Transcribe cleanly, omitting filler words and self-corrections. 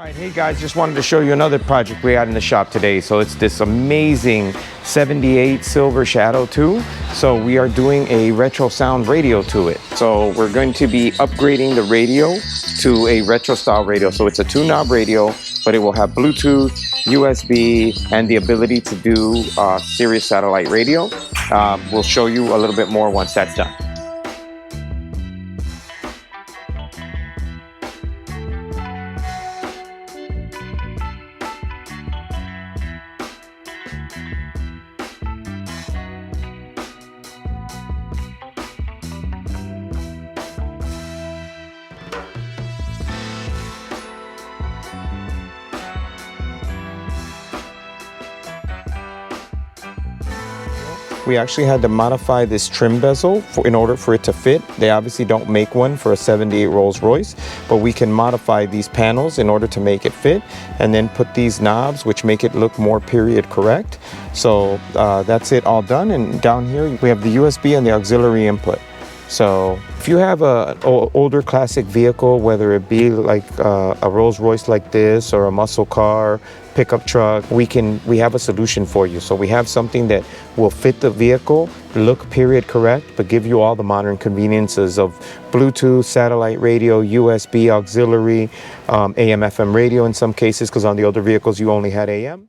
Alright, hey guys, just wanted to show you another project we had in the shop today. So it's this amazing 78 Silver Shadow 2. So we are doing a retro sound radio to it. So we're going to be upgrading the radio to a retro style radio. So it's a 2-knob radio, but it will have Bluetooth, USB, and the ability to do Sirius satellite radio. We'll show you a little bit more once that's done. We actually had to modify this trim bezel in order for it to fit. They obviously don't make one for a 78 Rolls Royce, but we can modify these panels in order to make it fit, and then put these knobs which make it look more period correct. So that's it all done, and down here we have the USB and the auxiliary input. So if you have an older classic vehicle, whether it be like a Rolls Royce like this or a muscle car, pickup truck, we have a solution for you. So we have something that will fit the vehicle, look period correct, but give you all the modern conveniences of Bluetooth, satellite radio, USB, auxiliary, AM/FM radio in some cases, because on the older vehicles you only had AM.